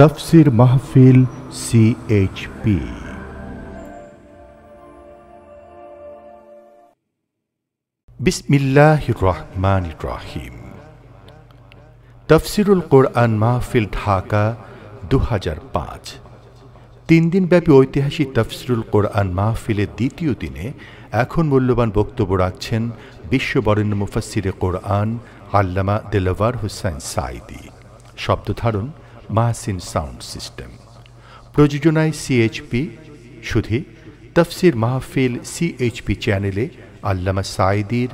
তাফসীর মাহফিল সিএইচপি। বিসমিল্লাহির রহমানির রহিম। তাফসীরুল কোরআন মাহফিল ঢাকা ২০০৫। ৩ দিনব্যাপী ঐতিহাসিক তাফসীরুল কোরআন মাহফিলের দ্বিতীয় দিনে এখন মূল্যবান বক্তব্য রাখছেন বিশ্ববরেণ্য মুফাসসিরে কোরআন আল্লামা দেলাওয়ার হোসেন সাঈদী। শব্দধারণ মাহসিন সাউন্ড সিস্টেম। প্রযোজনায় সিএইচপি। শুধু তাফসীর মাহফিল সিএইচপি চ্যানেলে আল্লামা সাঈদীর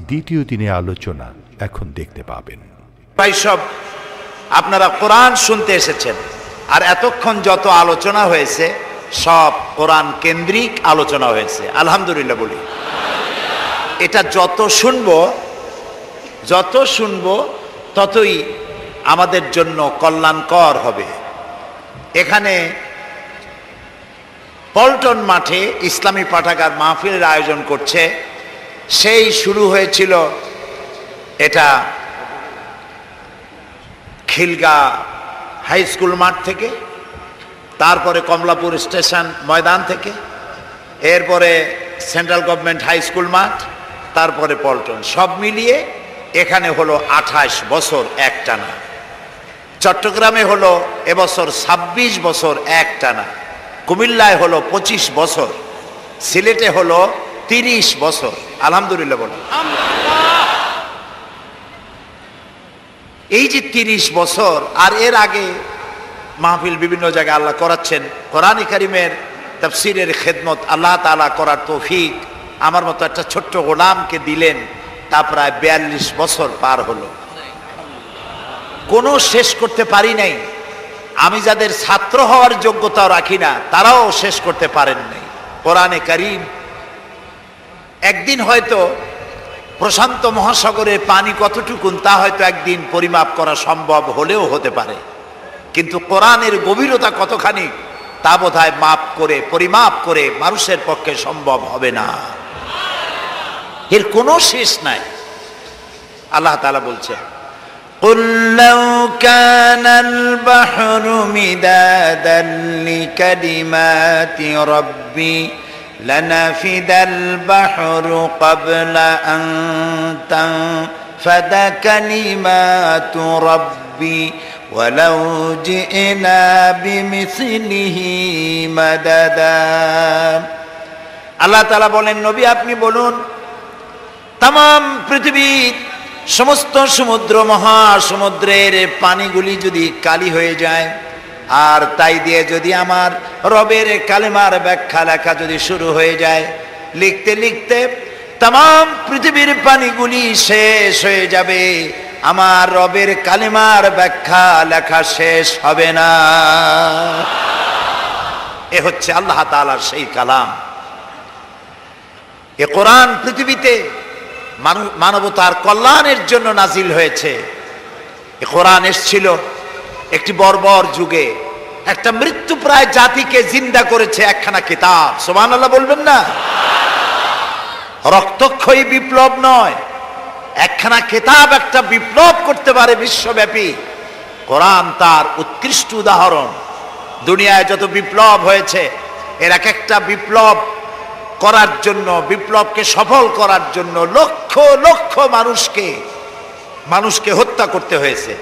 দ্বিতীয় দিনে আলোচনা এখন দেখতে পাবেন। ভাই সব আপনারা কোরআন শুনতে এসেছেন, আর এতক্ষণ যত আলোচনা হয়েছে সব কোরআন কেন্দ্রিক আলোচনা হয়েছে। আলহামদুলিল্লাহ বলি। এটা যত শুনবো ততই আমাদের জন্য কল্যাণকর হবে। এখানে পল্টন মাঠে ইসলামী পাঠাগার মাহফিলের আয়োজন করছে। সেই শুরু হয়েছিল এটা খিলগা হাই স্কুল মাঠ থেকে, তারপরে কমলাপুর স্টেশন ময়দান থেকে, এরপরে সেন্ট্রাল গভর্নমেন্ট হাই স্কুল মাঠ, তারপরে পল্টন, সব মিলিয়ে এখানে হলো 28 বছর একটানা। চট্টগ্রামে হলো এবছর 26 বছর একটানা, কুমিল্লায় হলো 25 বছর, সিলেটে হলো 30 বছর। আলহামদুলিল্লাহ বলো। এই যে 30 বছর, আর এর আগে মাহফিল বিভিন্ন জায়গায় আল্লাহ করাচ্ছেন। কোরআন কারীমের তাফসীরের খেদমত আল্লাহ তাআলা করার তৌফিক আমার মতো একটা ছোট্ট গোলামকে দিলেন। তা প্রায় 42 বছর পার হলো, কোনো শেষ করতে পারি নাই। আমি যাদের ছাত্র হওয়ার যোগ্যতাও রাখি না, তারাও শেষ করতে পারেন নাই কোরআনে কারীম। একদিন হয়তো প্রশান্ত মহাসাগরের পানি কতটুকুন তা হয়তো একদিন পরিমাপ করা সম্ভব হলেও হতে পারে, কিন্তু কোরআনের গভীরতা কতখানি তা বোধহয় পরিমাপ করে মানুষের পক্ষে সম্ভব হবে না। এর কোনো শেষ নাই। আল্লাহ তাআলা বলছেন, قُلْ لَوْ كَانَ الْبَحْرُ مِدَادًا لِكَلِمَاتِ رَبِّي لَنَفِدَ الْبَحْرُ قَبْلَ أَن تَنفَدَ كَلِمَاتُ رَبِّي وَلَوْ جِئْنَا بِمِثْلِهِ مَدَدًا। আল্লাহ তাআলা বলেন, নবী আপনি বলুন, তাম পৃথিবীর সমস্ত সমুদ্র মহাসমুদ্রের পানিগুলি যদি কালি হয়ে যায়, আর তাই দিয়ে যদি আমার রবের কালেমার ব্যাখ্যা লেখা যদি শুরু হয়ে যায়, লিখতে লিখতে তাম পৃথিবীর পানিগুলি শেষ হয়ে যাবে, আমার রবের কালেমার ব্যাখ্যা লেখা শেষ হবে না। এ হচ্ছে আল্লাহ তাআলার সেই কালাম। এ কোরআন পৃথিবীতে মানবতার কল্যাণের জন্য নাজিল হয়েছে। এ কোরআন এসেছিল একটি বর্বর যুগে, একটা মৃত্যুপ্রায় জাতিকে জিন্দা করেছে একখানা কিতাব। সুবহানাল্লাহ বলবেন না? রক্তক্ষয়ী বিপ্লব নয়, একখানা কিতাব একটা বিপ্লব করতে পারে বিশ্বব্যাপী। কোরআন তার উৎকৃষ্ট উদাহরণ। দুনিয়ায় যত বিপ্লব হয়েছে, এর এক একটা বিপ্লব করার জন্য, বিপ্লবকে সফল করার জন্য লক্ষ লক্ষ মানুষকে হত্যা করতে হয়েছে।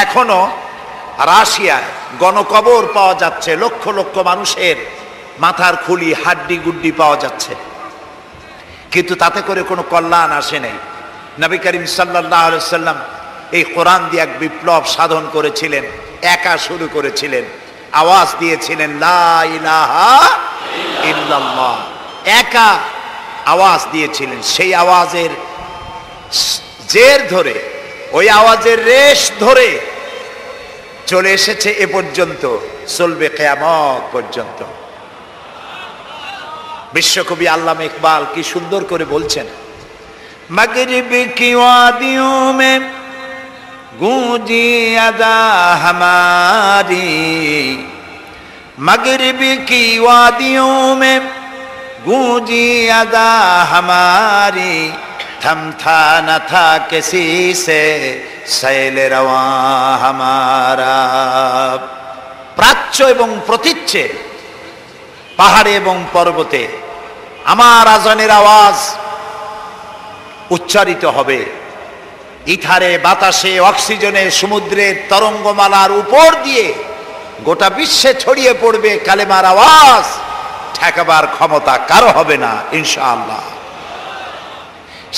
এখনো রাশিয়ায় গণকবর পাওয়া যাচ্ছে, লক্ষ লক্ষ মানুষের মাথার খুলি হাড্ডি গুড্ডি পাওয়া যাচ্ছে, কিন্তু তাতে করে কোনো কল্যাণ আসে নাই। নবী করিম সাল্লাল্লাহু আলাইহি ওয়াসাল্লাম এই কোরআন দিয়ে এক বিপ্লব সাধন করেছিলেন, একা শুরু করেছিলেন, আওয়াজ দিয়েছিলেন লা ইলাহা ইল্লাল্লাহ, একা আওয়াজ দিয়েছিলেন। সেই আওয়াজের জের ধরে, ওই আওয়াজের রেশ ধরে চলে এসেছে এ পর্যন্ত, চলবে কিয়ামত পর্যন্ত। বিশ্বকবি আল্লামা ইকবাল কি সুন্দর করে বলছেন, मगरिब की वादियों में गूंजी अदा हमारी, मगरिब की वादियों में गूंजी अदा हमारी, थमथा न था किसी से सैल रवां हमारा। প্রাচ্য এবং প্রতীচ্যে, পাহাড়ে এবং পর্বতে আমার আজানের আওয়াজ উচ্চারিত হবে। ইথারে, বাতাসে, অক্সিজেনে, সমুদ্রের তরঙ্গমালার উপর দিয়ে গোটা বিশ্বে ছড়িয়ে পড়বে কালেমার আওয়াজ। ঠেকাবার ক্ষমতা কারো হবে না ইনশাআল্লাহ।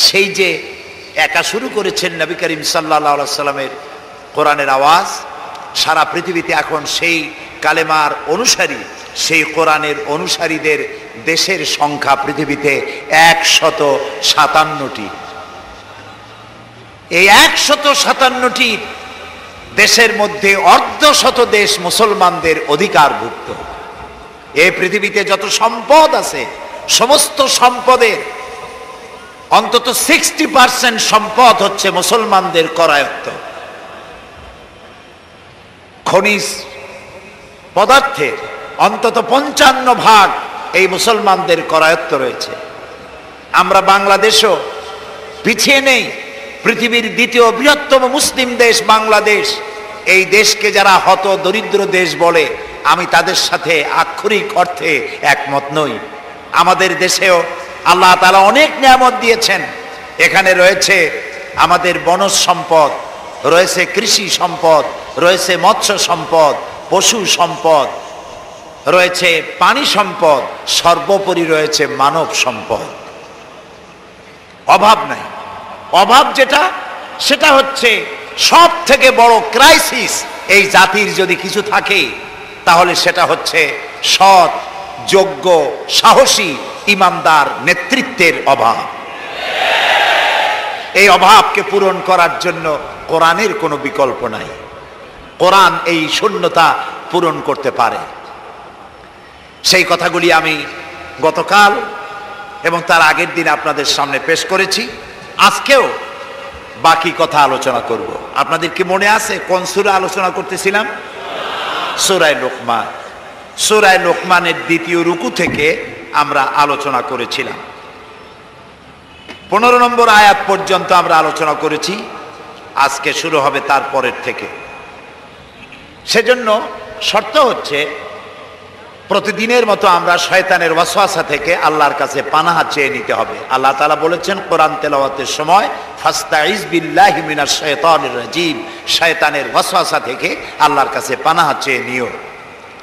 সেই যে একা শুরু করেছেন নবী করিম সাল্লাল্লাহু আলাইহি সাল্লামের কোরআনের আওয়াজ, সারা পৃথিবীতে এখন সেই কালেমার অনুসারী, সেই কোরআনের অনুসারীদের দেশের সংখ্যা পৃথিবীতে 157টি। এই 157টি দেশের মধ্যে অর্ধশত দেশ মুসলমানদের অধিকারভুক্ত। এই পৃথিবীতে যত সম্পদ আছে, সমস্ত সম্পদের অন্তত 60% সম্পদ হচ্ছে মুসলমানদের করায়ত্ত। খনিজ পদার্থের অন্তত 55% এই মুসলমানদের করায়ত্ত রয়েছে। আমরা বাংলাদেশও পিছিয়ে নেই। পৃথিবীর দ্বিতীয় বৃহত্তম মুসলিম দেশ বাংলাদেশ। এই দেশকে যারা হত দরিদ্র দেশ বলে, আমি তাদের সাথে আক্ষরিক অর্থে একমত নই। আমাদের দেশেও আল্লাহ তাআলা অনেক নিয়ামত দিয়েছেন। এখানে রয়েছে আমাদের বনজ সম্পদ, রয়েছে কৃষি সম্পদ, রয়েছে মৎস্য সম্পদ, পশু সম্পদ, রয়েছে পানি সম্পদ, সর্বোপরি রয়েছে মানব সম্পদ। অভাব নাই। অভাব যেটা, সেটা হচ্ছে সব থেকে বড় ক্রাইসিস। এই জাতির যদি কিছু থাকে তাহলে সেটা হচ্ছে সৎ, যোগ্য, সাহসী, ইমানদার নেতৃত্বের অভাব। এই অভাবকে পূরণ করার জন্য কোরআনের কোনো বিকল্প নাই। কোরআন এই শূন্যতা পূরণ করতে পারে। সেই কথাগুলি আমি গতকাল এবং তার আগের দিন আপনাদের সামনে পেশ করেছি। আজকেও বাকি কথা আলোচনা করব। আপনাদের কি মনে আছে কোন সূরা আলোচনা করতেছিলাম? সূরা লোকমান। সূরা লোকমানের দ্বিতীয় রুকু থেকে আমরা আলোচনা করেছিলাম। 15 নম্বর আয়াত পর্যন্ত আমরা আলোচনা করেছি। আজকে শুরু হবে তার পরের থেকে। সেজন্য শর্ত হচ্ছে প্রতিদিনের মতো আমরা শয়তানের ওয়াসওয়াসা থেকে আল্লাহর কাছে পানাহ চেয়ে নিতে হবে। আল্লাহ তাআলা বলেছেন কোরআন তেলাওয়াতের সময়, ফাস্তাইজ বিল্লাহি মিনাশ শাইতানির রাজিম, শয়তানের ওয়াসওয়াসা থেকে আল্লাহর কাছে পানাহ চেয়ে নিও।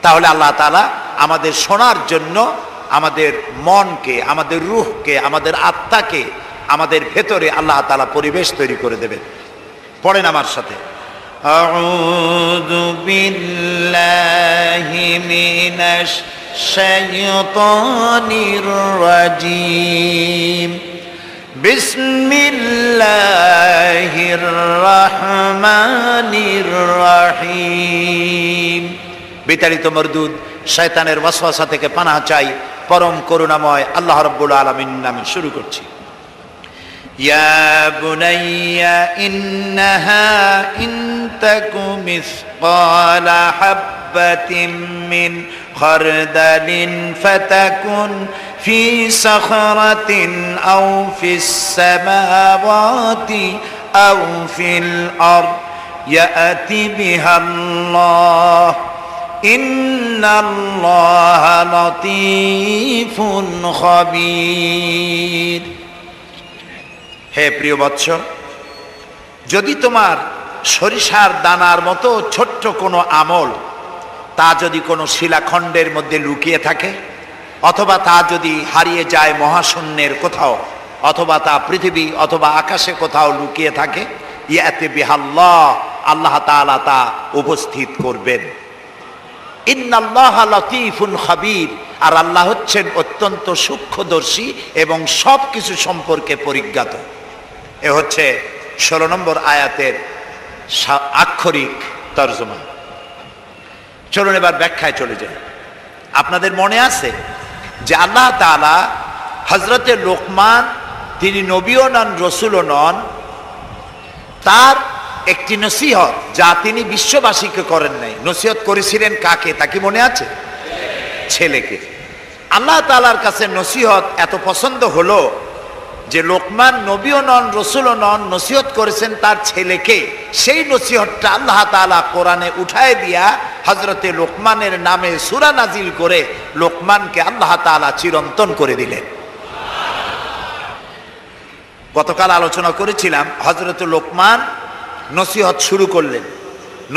তাহলে আল্লাহ তাআলা আমাদের শোনার জন্য আমাদের মনকে, আমাদের রূহকে, আমাদের আত্মাকে, আমাদের ভেতরে আল্লাহ তাআলা পরিবেশ তৈরি করে দেবেন। পড়েন আমার সাথে, আউযু বিল্লাহি মিনাশ শাইতানির রাজিম, বিসমিল্লাহির রহমানির রহিম। বিতাড়িত মরদুদ শয়তানের ওয়াসওয়াসা থেকে পানাহ চাই পরম করুণাময় আল্লাহ রাব্বুল আলামিন নামে শুরু করছি। ইয়া বুনাইয়া ইন্নাহা ইন তাকু মিসকালা হাববাতিন মিন খারদালিন ফাতাকুন ফি সাখরাতিন আও ফিস সামাওয়াতি আও ফিল আরদ ইয়াতি বিহাল্লাহ ইন্নাল্লাহা লাতীফুন খাবীর। হে প্রিয় বৎস, যদি তোমার সরিষার দানার মতো ছোট্ট কোনো আমল, তা যদি কোনো শিলাখণ্ডের মধ্যে লুকিয়ে থাকে, অথবা তা যদি হারিয়ে যায় মহাশূন্যের কোথাও, অথবা তা পৃথিবী অথবা আকাশে কোথাও লুকিয়ে থাকে, ইয়াতি বিহাল্লাহ, আল্লাহ তাআলা তা উপস্থিত করবেন। ইন্নাল্লাহা লাতীফুন খাবীর, আর আল্লাহ হচ্ছেন অত্যন্ত সূক্ষ্মদর্শী এবং সব কিছু সম্পর্কে পরিজ্ঞাত। এ হচ্ছে 16 নম্বর আয়াতের আক্ষরিক তর্জমা। চলুন এবার ব্যাখ্যায় চলে যাই। আপনাদের মনে আছে যে আল্লাহ তাআলা হযরতে লোকমান, তিনি নবীও নন, রসুলও নন, তার একটি নসিহত যা তিনি বিশ্ববাসীকে করেন নাই, নসিহত করেছিলেন কাকে তা কি মনে আছে? ছেলেকে। আল্লাহ তাআলার কাছে নসিহত এত পছন্দ হলো যে লোকমান নবীও নন, রসুলও নন, নসিহত করেছেন তার ছেলেকে। সেই নসিহতটা আল্লাহ তাআলা কোরআনে উঠায় দিয়া হযরতে লোকমানের নামে সূরা নাজিল করে লোকমানকে আল্লাহ তাআলা চিরন্তন করে দিলেন। গতকাল আলোচনা করেছিলাম, হযরতে লোকমান নসিহত শুরু করলেন।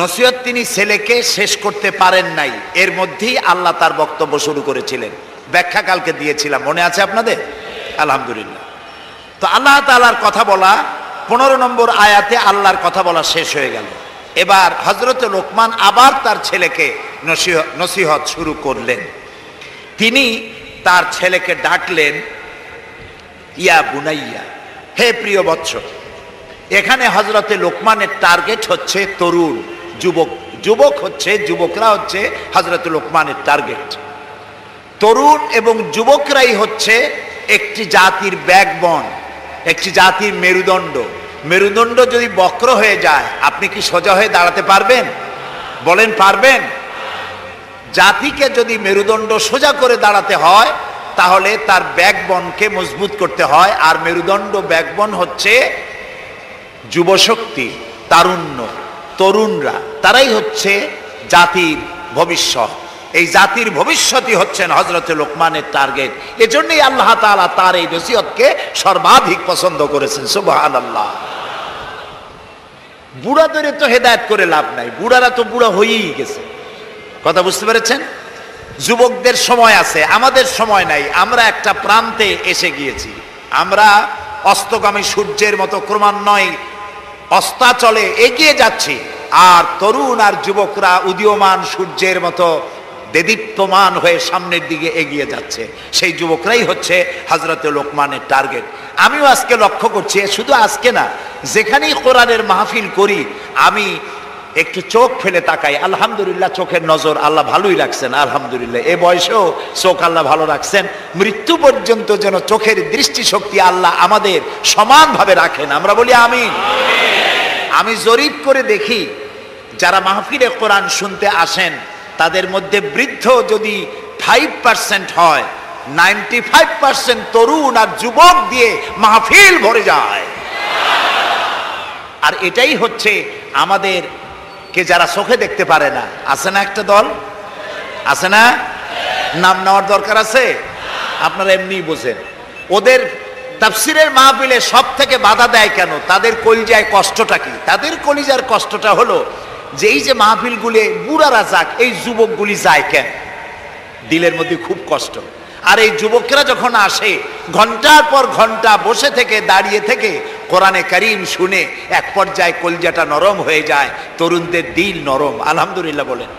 নসিহত তিনি ছেলেকে শেষ করতে পারেন নাই, এর মধ্যেই আল্লাহ তার বক্তব্য শুরু করেছিলেন। ব্যাখ্যা কালকে দিয়েছিলাম, মনে আছে আপনাদের? আলহামদুলিল্লাহ। তো আল্লাহ তাআলার কথা বলা 15 নম্বর আয়াতে আল্লাহর কথা বলা শেষ হয়ে গেল। এবার হযরতে লোকমান আবার তার ছেলেকে নসিহত শুরু করলেন। তিনি তার ছেলেকে ডাকলেন, ইয়া বুনাইয়া, হে প্রিয় বৎস। এখানে হযরতে লোকমানের টার্গেট হচ্ছে তরুণ, যুবকরা হচ্ছে হযরতে লোকমানের টার্গেট। তরুণ এবং যুবকরাই হচ্ছে একটি জাতির ব্যাকবোন, একটি জাতির মেরুদণ্ড। মেরুদণ্ড যদি বক্র হয়ে যায়, আপনি কি সোজা হয়ে দাঁড়াতে পারবেন? বলেন, পারবেন? জাতিকে যদি মেরুদণ্ড সোজা করে দাঁড়াতে হয়, তাহলে তার ব্যাকবোনকে মজবুত করতে হয়। আর মেরুদণ্ড ব্যাকবোন হচ্ছে যুবশক্তি, তারুণ্য, তরুণরা। তারাই হচ্ছে জাতির ভবিষ্যৎ। এই জাতির ভবিষ্যৎই হচ্ছেন হযরতে লোকমানের টার্গেট। এজন্যই আল্লাহ তাআলা তার এই নসিহতকে সর্বাধিক পছন্দ করেছেন। সুবহানাল্লাহ। বুড়াদের তো হেদায়েত করে লাভ নাই, বুড়ারা তো বুড়া হয়েই গেছে। কথা বুঝতে পেরেছেন? যুবকদের সময় আছে, আমাদের সময় নাই। আমরা একটা প্রান্তে এসে গিয়েছি। আমরা অস্তগামী সূর্যের মতো ক্রমান্বয়ে অস্তাচলে এগিয়ে যাচ্ছি, আর তরুণ আর যুবকরা উদীয়মান সূর্যের মতো দেদীপ্যমান হয়ে সামনের দিকে এগিয়ে যাচ্ছে। সেই যুবকরাই হচ্ছে হযরতে লোকমানের টার্গেট। আমিও আজকে লক্ষ্য করছি, শুধু আজকে না, যেখানেই কোরআনের মাহফিল করি আমি একটু চোখ ফেলে তাকাই। আলহামদুলিল্লাহ, চোখের নজর আল্লাহ ভালোই রাখছেন। আলহামদুলিল্লাহ, এ বয়সেও চোখ আল্লাহ ভালো রাখছেন। মৃত্যু পর্যন্ত যেন চোখের দৃষ্টিশক্তি আল্লাহ আমাদের সমানভাবে রাখেন। আমরা বলি আমিন। আমি জরিপ করে দেখি, যারা মাহফিলে কোরআন শুনতে আসেন তাদের মধ্যে বৃদ্ধ যদি 5% হয়, 95% তরুণ আর যুবক দিয়ে মাহফিল ভরে যায়। আর এটাই হচ্ছে আমাদের কে যারা চোখে দেখতে পারে না, আছে না একটা দল, আছে না? নাম নেওয়ার দরকার আছে? আপনারা এমনি বোঝেন। ওদের তাফসীরের মাহফিলে সব থেকে বাধা দেয় কেন? তাদের কলিজায় কষ্টটা কি? তাদের কলিজার কষ্টটা হলো যে এই যে মাহফিলগুলি বুড়ারা যাক, এই যুবকগুলি যায় কেন? দিলের মধ্যে খুব কষ্ট। আর এই যুবকরা যখন আসে, ঘন্টার পর ঘন্টা বসে থেকে দাঁড়িয়ে থেকে কোরআনে কারীম শুনে এক পর্যায়ে কলিজাটা নরম হয়ে যায়। তরুণদের দিল নরম, আলহামদুলিল্লাহ বলেন।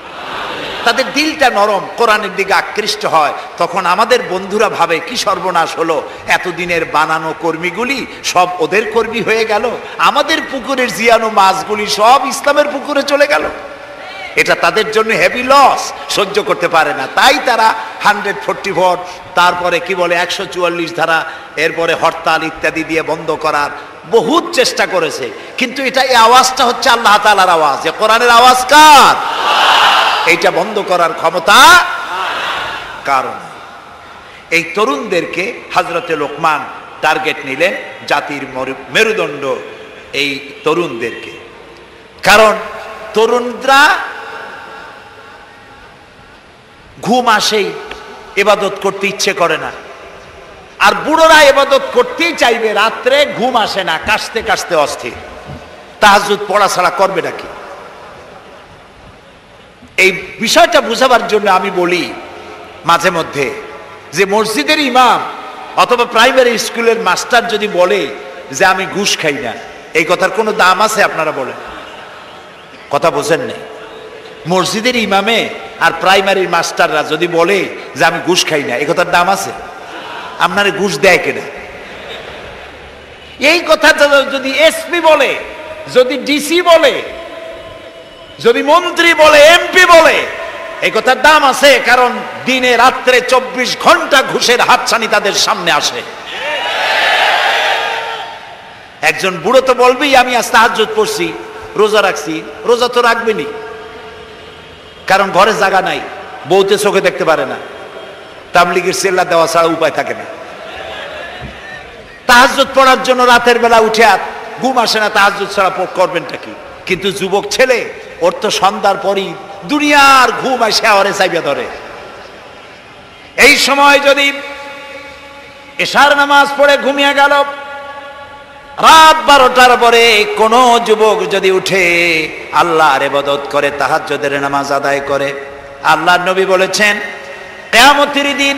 তাদের দিলটা নরম, কোরআনের দিকে আকৃষ্ট হয়। তখন আমাদের বন্ধুরা ভাবে কি সর্বনাশ হলো, এতদিনের বানানো কর্মীগুলি সব ওদের কর্মী হয়ে গেল, আমাদের পুকুরের জিয়ানো মাছগুলি সব ইসলামের পুকুরে চলে গেল। এটা তাদের জন্য হেভি লস, সহ্য করতে পারে না। তাই তারা 144, তারপরে কি বলে 144 ধারা, এরপরে হরতাল ইত্যাদি দিয়ে বন্ধ করার বহুত চেষ্টা করেছে। কিন্তু এটা, এই আওয়াজটা হচ্ছে আল্লাহ তাআলার আওয়াজ, যে কোরআনের আওয়াজ কার? এইটা বন্ধ করার ক্ষমতা কারণ। এই তরুণদেরকে হযরতে লোকমান টার্গেট নিলেন, জাতির মেরুদণ্ড এই তরুণদেরকে। কারণ তরুণরা ঘুম আসেই ইবাদত করতে ইচ্ছে করে না, আর বুড়োরা ইবাদত করতেই চাইবে, রাত্রে ঘুম আসে না, কাশতে কাশতে অস্থির। তাহাজ্জুদ পড়া ছাড়া করবে নাকি? এই বিষয়টা বুঝাবার জন্য আমি বলি মাঝে মধ্যে যে মসজিদের ইমাম অথবা প্রাইমারি স্কুলের মাস্টার যদি বলে যে আমি ঘুষ খাই না, এই কথার কোনো দাম আছে? আপনারা বলেন, কথা বোঝেন না? মসজিদের ইমামে আর প্রাইমারির মাস্টাররা যদি বলে যে আমি ঘুষ খাই না, এই কথার দাম আছে? আপনারে ঘুষ দেয় কিনা? এই কথা যদি এসপি বলে, যদি ডিসি বলে, যদি মন্ত্রী বলে, এমপি বলে, এই কথার দাম আছে। কারণ দিনে রাত্রে 24 ঘন্টা ঘুষের হাতছানি তাদের সামনে আসে। একজন বুড়ো তো বলবেই আমি আজ তাহাজ্জুদ পড়ছি, রোজা রাখছি। রোজা তো রাখবেনি, কারণ ঘরে জায়গা নাই, বউতে চোখে দেখতে পারে না, তাবলীগের সেল্লা দেওয়া ছাড়া উপায় থাকে না। তাহাজ্জুদ পড়ার জন্য রাতের বেলা উঠে ঘুম আসে না, তাহাজ্জুদ ছাড়া করবেনটা কি? কিন্তু যুবক ছেলে, ওর তো সন্ধ্যার পরই দুনিয়ার ঘুম আসে ওরে চাইবে ধরে। এই সময় যদি এশার নামাজ পড়ে ঘুমিয়ে গেল, রাত 12টার পরে কোন যুবক যদি উঠে আল্লাহর ইবাদত করে, তাহাজ্জুদের নামাজ আদায় করে, আল্লাহর নবী বলেছেন কিয়ামতের দিন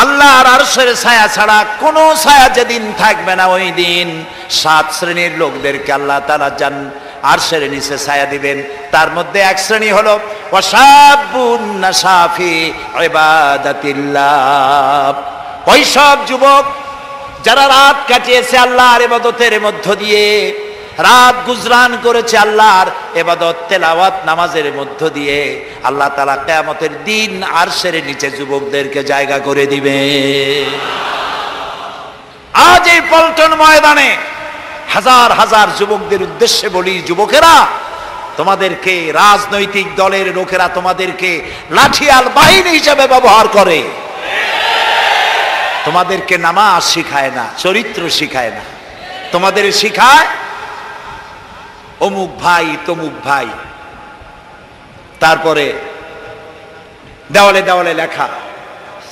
আল্লাহর আরশের ছায়া ছাড়া কোনো ছায়া যেদিন থাকবে না, ওই দিন 7 শ্রেণীর লোকদেরকে আল্লাহ তাআলা আরশের নিচে ছায়া দিবেন। তার মধ্যে এক শ্রেণী হলো ওয়াশাবুন নাশাফি ইবাদাতিল্লাহ, ওই সব যুবক যারা রাত কাটিয়েছে আল্লাহর ইবাদতের মধ্য দিয়ে, রাত গুজরান করেছে আল্লাহর ইবাদত তেলাওয়াত নামাজের মধ্য দিয়ে। আল্লাহ তাআলা কিয়ামতের দিন আরশের নিচে যুবকদেরকে জায়গা করে দিবে। আজ এই পল্টন ময়দানে হাজার হাজার যুবকদের উদ্দেশ্যে বলি, যুবকেরা, তোমাদেরকে রাজনৈতিক দলের লোকেরা তোমাদেরকে লাঠিয়াল বাহিনী হিসেবে ব্যবহার করে। তোমাদেরকে নামাজ শিখায় না, চরিত্র শিখায় না, তোমাদের শিখায় অমুক ভাই তমুক ভাই, তারপরে দেওয়ালে দেওয়ালে লেখা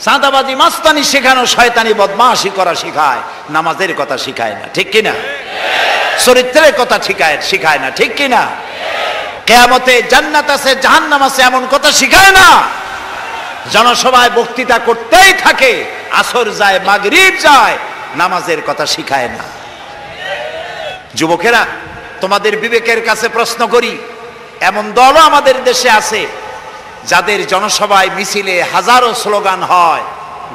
চাঁদাবাজি মাস্তানি শেখানো, শয়তানি বদমাশি করা শিখায়, নামাজের কথা শিখায় না, ঠিক কিনা? চরিত্রের কথা শিখায় না, ঠিক কিনা? কিয়ামতে জান্নাত আছে জাহান্নাম আছে এমন কথা শিখায় না। জনসভায় বক্তৃতা করতেই থাকে, আসর যায় মাগরিব যায়, নামাজের কথা শিখায় না। যুবকেরা, তোমাদের বিবেকের কাছে প্রশ্ন করি, এমন দলও আমাদের দেশে আছে যাদের জনসভায় মিছিলে হাজারো স্লোগান হয়,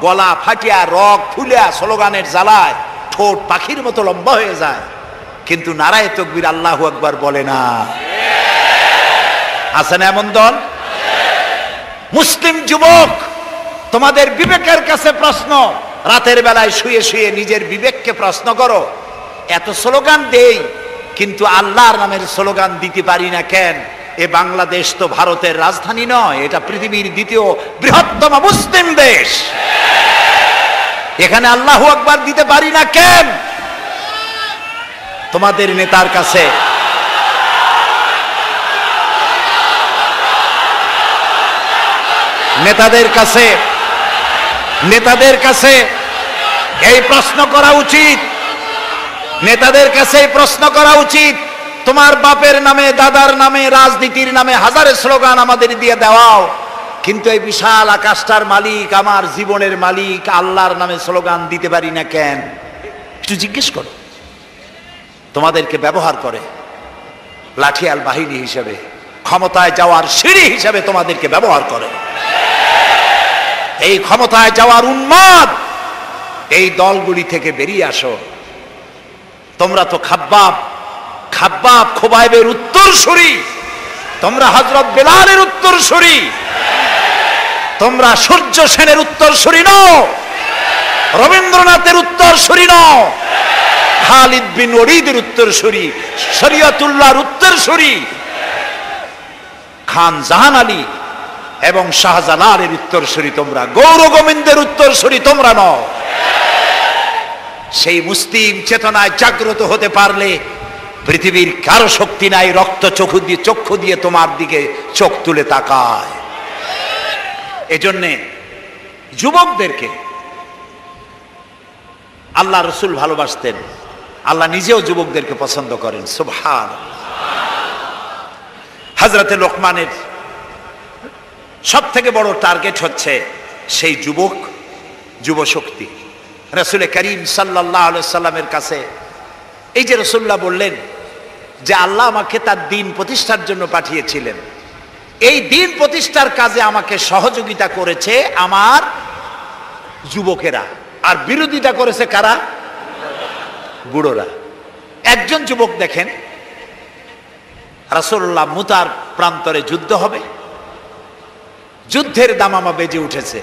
গলা ফাটিয়া রগ ফুলিয়া স্লোগানের জ্বালায় ঠোঁট পাখির মতো লম্বা হয়ে যায়, কিন্তু নারায়ে তাকবীর আল্লাহু আকবার বলে না। আছে না এমন দল? মুসলিম যুবক, তোমাদের বিবেকের কাছে প্রশ্ন, রাতের বেলায় শুয়ে শুয়ে নিজের বিবেককে প্রশ্ন করো, এত স্লোগান দেই কিন্তু আল্লাহর নামের স্লোগান দিতে পারি না কেন? এ বাংলাদেশ তো ভারতের রাজধানী নয়, এটা পৃথিবীর দ্বিতীয় বৃহত্তম মুসলিম দেশ। এখানে আল্লাহু আকবার দিতে পারি না কেন? তোমাদের নেতার কাছে নেতাদের কাছে এই প্রশ্ন করা উচিত। নেতাদের কাছে এই প্রশ্ন করা উচিত, তোমার বাপের নামে দাদার নামে রাজনীতির নামে হাজারে স্লোগান আমাদের দিয়ে দেওয়াও, কিন্তু এই বিশাল আকাশটার মালিক, আমার জীবনের মালিক আল্লাহর নামে স্লোগান দিতে পারি না কেন? একটু জিজ্ঞেস করো। তোমাদেরকে ব্যবহার করে লাঠিয়াল বাহিনী হিসেবে, ক্ষমতায় যাওয়ার সিঁড়ি হিসেবে তোমাদেরকে ব্যবহার করে। এই ক্ষমতায় যাওয়ার উন্মাদ এই দলগুলি থেকে বেরিয়ে আসো। তোমরা তো খাব্বাব খোবাইবের উত্তরসূরি, তোমরা হযরত বেলালের উত্তরসূরি, তোমরা সূর্য সেনের উত্তরসূরি নও, রবীন্দ্রনাথের উত্তরসূরি নও, খালিদ বিন ওয়ালিদের উত্তরসূরি, শরীয়তুল্লাহর উত্তরসূরি, খান জাহান আলী এবং শাহজালালের উত্তরসূরি তোমরা, গৌর গোবিন্দের উত্তরসূরি তোমরা নও। সেই মুসলিম চেতনায় জাগ্রত হতে পারলে পৃথিবীর কারো শক্তি নাই রক্ত চক্ষু দিয়ে তোমার দিকে চোখ তুলে তাকায়। এজন্যে যুবকদেরকে আল্লাহ রসুল ভালোবাসতেন, আল্লাহ নিজেও যুবকদেরকে পছন্দ করেন। সুবহানাল্লাহ। হযরতে লোকমানের সব থেকে বড় টার্গেট হচ্ছে সেই যুবশক্তি। রাসূল করিম সাল্লাল্লাহু আলাইহি সাল্লামের কাছে এই যে রাসূলুল্লাহ বললেন যে আল্লাহ আমাকে তার দ্বীন প্রতিষ্ঠার জন্য পাঠিয়েছিলেন, এই দ্বীন প্রতিষ্ঠার কাজে আমাকে সহযোগিতা করেছে আমার যুবকেরা, আর বিরোধিতা করেছে কারা? বুড়োরা। একজন যুবক দেখেন, রাসূলুল্লাহ মুতার প্রান্তরে যুদ্ধ হবে, যুদ্ধের দামামা বেজে উঠেছে,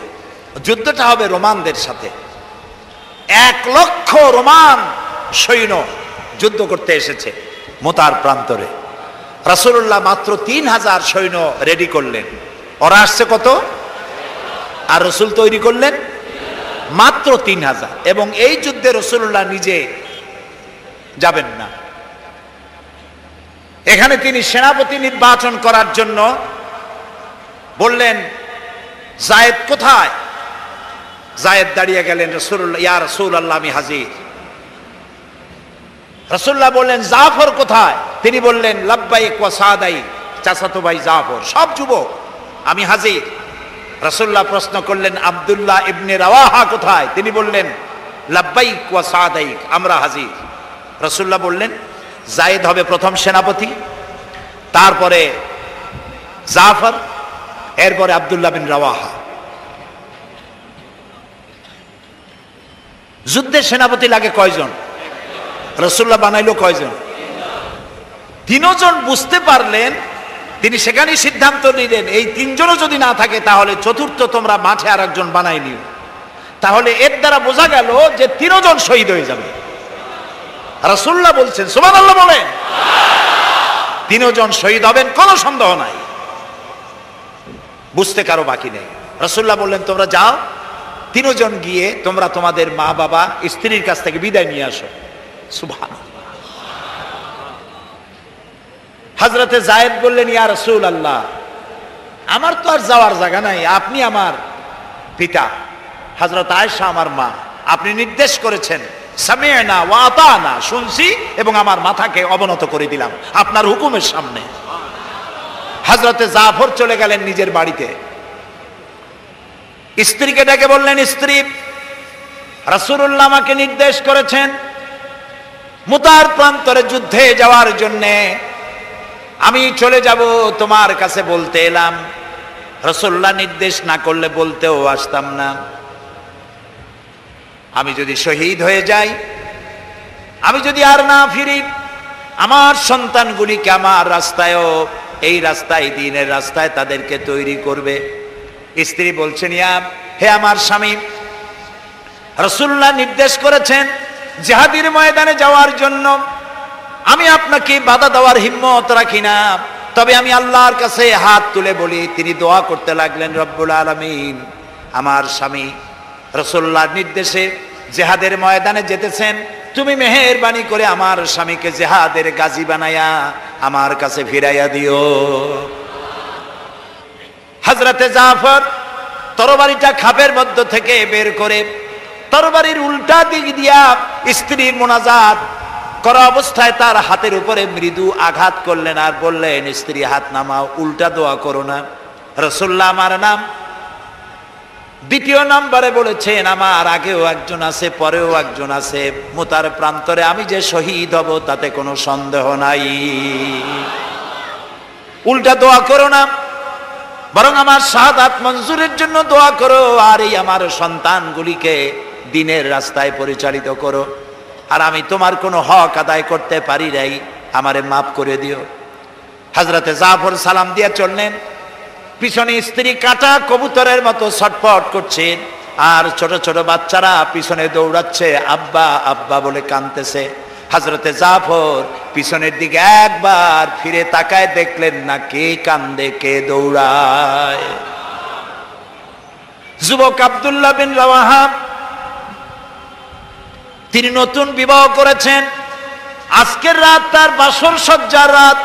যুদ্ধটা হবে রোমানদের সাথে। 1 লক্ষ রোমান সৈন্য যুদ্ধ করতে এসেছে মুতার প্রান্তরে। রাসূলুল্লাহ মাত্র 3000 সৈন্য রেডি করলেন। ওরা আসছে কত? আর রাসূল তৈরি করলেন মাত্র 3000, এবং এই যুদ্ধে রাসূলুল্লাহ নিজে যাবেন না। এখানে তিনি সেনাপতি নির্বাচন করার জন্য বললেন, যায়েদ কোথায়? যায়েদ দাঁড়িয়ে গেলেন, রাসূলুল্লাহ, ইয়া রাসূলুল্লাহ আমি হাজির। রাসূলুল্লাহ বললেন, জাফর কোথায়? তিনি বললেন, লাব্বাইক ওয়া সাদাইক, চাচাতো ভাই জাফর, সব যুবক, আমি হাজির। রাসূলুল্লাহ প্রশ্ন করলেন, আব্দুল্লাহ ইবনে রাওয়াহা কোথায়? তিনি বললেন, লাব্বাইক ওয়া সাদাইক, আমরা হাজির। রাসূলুল্লাহ বললেন, যায়েদ হবে প্রথম সেনাপতি, তারপরে জাফর, এরপরে আব্দুল্লাহ বিন রাওয়াহা। যুদ্ধের সেনাপতি লাগে কয়জন? রাসূলুল্লাহ বানাইলো কয়জন? 3 জন। বুঝতে পারলেন, তিনি সেখানেই সিদ্ধান্ত নিলেন, এই 3 জনও যদি না থাকে তাহলে চতুর্থ তোমরা মাঠে আর একজন বানাই নিও। তাহলে এর দ্বারা বোঝা গেল যে 3 জন শহীদ হয়ে যাবে। রাসূলুল্লাহ বলছেন, সুবহানাল্লাহ বলেন, 3 জন শহীদ হবেন, কোনো সন্দেহ নাই, বুঝতে কারো বাকি নেই। রাসূলুল্লাহ বললেন, তোমরা যাও, 3 জন গিয়ে তোমরা তোমাদের মা বাবা স্ত্রীর কাছ থেকে বিদায় নিয়ে আসো। সুবহানাল্লাহ। হযরতে যায়েদ বললেন, ইয়া রাসূলুল্লাহ, আমার তো আর যাওয়ার জায়গা নাই, আপনি আমার পিতা, হযরত আয়েশা আমার মা, আপনি নির্দেশ করেছেন, সামি'না ওয়া আতানা, শুনছি এবং আমার মাথাকে অবনত করে দিলাম আপনার হুকুমের সামনে। হযরতে জাফর চলে গেলেন নিজের বাড়িতে, স্ত্রীকে ডেকে বললেন, স্ত্রী, রাসূলুল্লাহ আমাকে নির্দেশ করেছেন মুতার প্রান্তরে যুদ্ধে যাওয়ার জন্যে, আমি চলে যাব, তোমার কাছে বলতে এলাম। রাসূলুল্লাহ নির্দেশ না করলে বলতেও আসতাম না। আমি যদি শহীদ হয়ে যাই, আমি যদি আর না ফিরি, আমার সন্তানগুলিকে আমার রাস্তায়ও, এই রাস্তায়, দ্বীনের রাস্তায় তাদেরকে তৈরি করবে। স্ত্রী বলছেন, হে আমার স্বামী, রাসূলুল্লাহ নির্দেশ করেছেন জিহাদের ময়দানে যাওয়ার জন্য, আমি আপনাকে বাধা দেওয়ার হিম্মত রাখি না, তবে আমি আল্লাহর কাছে হাত তুলে বলি। তিনি দোয়া করতে লাগলেন, রব্বুল আলামিন, আমার স্বামী রাসূলুল্লাহর নির্দেশে জিহাদের ময়দানে যেতেছেন, তুমি মেহেরবানি করে আমার স্বামীকে জিহাদের গাজী বানায়া আমার কাছে ফিরাইয়া দিও। হযরতে জাফর তরবারিটা খাপের মধ্য থেকে বের করে তরবারির উল্টা দিক দিয়া স্ত্রীর মোনাজাত করা অবস্থায় তার হাতের উপরে মৃদু আঘাত করলেন আর বললেন, স্ত্রী হাত নামাও, উল্টা দোয়া করো না। রাসূলুল্লাহ আমার নাম 2য় নম্বরে বলেছেন, আমার আগেও একজন আছে, পরেও একজন আছে, মুতার প্রান্তরে আমি যে শহীদ হব তাতে কোনো সন্দেহ নাই। উল্টা দোয়া করো না, বরং আমার শাহাদাত মঞ্জুরের জন্য দোয়া করো, আর এই আমার সন্তানগুলিকে দ্বীনের রাস্তায় পরিচালিত করো। আর আমি তোমার কোনো হক আদায় করতে পারি নাই, আমারে মাফ করে দিও। হযরতে জাফর সালাম দিয়ে চললেন, পিছনে স্ত্রী কাটা কবুতরের মতো ছটফট করছেন, আর ছোট ছোট বাচ্চারা পিছনে দৌড়াচ্ছে, আব্বা আব্বা বলে কাঁদতেছে। হযরতে জাফর পিছনের দিকে একবার ফিরে তাকায়, দেখলেন না কে কান্দে কে দৌড়ায়। যুবক আব্দুল্লাহ বিন রাওয়াহা, তিনি নতুন বিবাহ করেছেন, আজকের রাত তার বাসর সজ্জার রাত।